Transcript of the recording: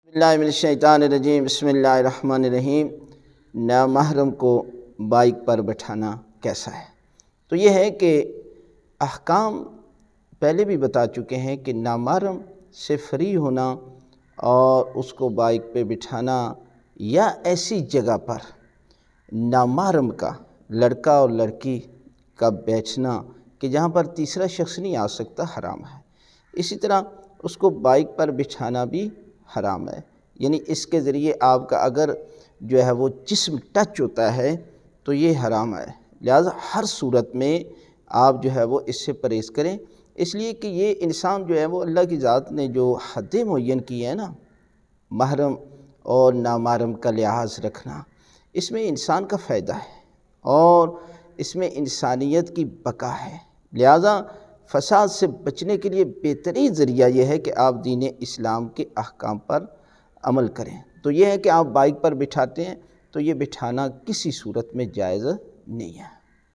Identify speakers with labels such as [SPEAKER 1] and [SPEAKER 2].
[SPEAKER 1] بسم اللہ من الشیطان الرجیم، بسم اللہ الرحمن الرحیم۔ نامحرم کو بائک پر بٹھانا کیسا ہے؟ تو یہ ہے کہ احکام پہلے بھی بتا چکے ہیں کہ نامحرم سے فری ہونا اور اس کو بائک پہ بٹھانا یا ایسی جگہ پر نامحرم کا لڑکا اور لڑکی کا بیٹھنا کہ جہاں پر تیسرا شخص نہیں آ سکتا، حرام ہے۔ اسی طرح اس کو بائک پر بٹھانا بھی حرام ہے، یعنی اس کے ذریعے آپ کا اگر جو ہے وہ جسم ٹچ ہوتا ہے تو یہ حرام ہے۔ لہٰذا ہر صورت میں آپ جو ہے وہ اس سے پرہیز کریں، اس لیے کہ یہ انسان جو ہے وہ اللہ کی ذات نے جو حدیں معین کی ہیں نا، محرم اور نامحرم کا لحاظ رکھنا، اس میں انسان کا فائدہ ہے اور اس میں انسانیت کی بقا ہے۔ لہٰذا فساد سے بچنے کے لیے بہترین ذریعہ یہ ہے کہ آپ دین اسلام کے احکام پر عمل کریں۔ تو یہ ہے کہ آپ بائک پر بٹھاتے ہیں تو یہ بٹھانا کسی صورت میں جائز نہیں ہے۔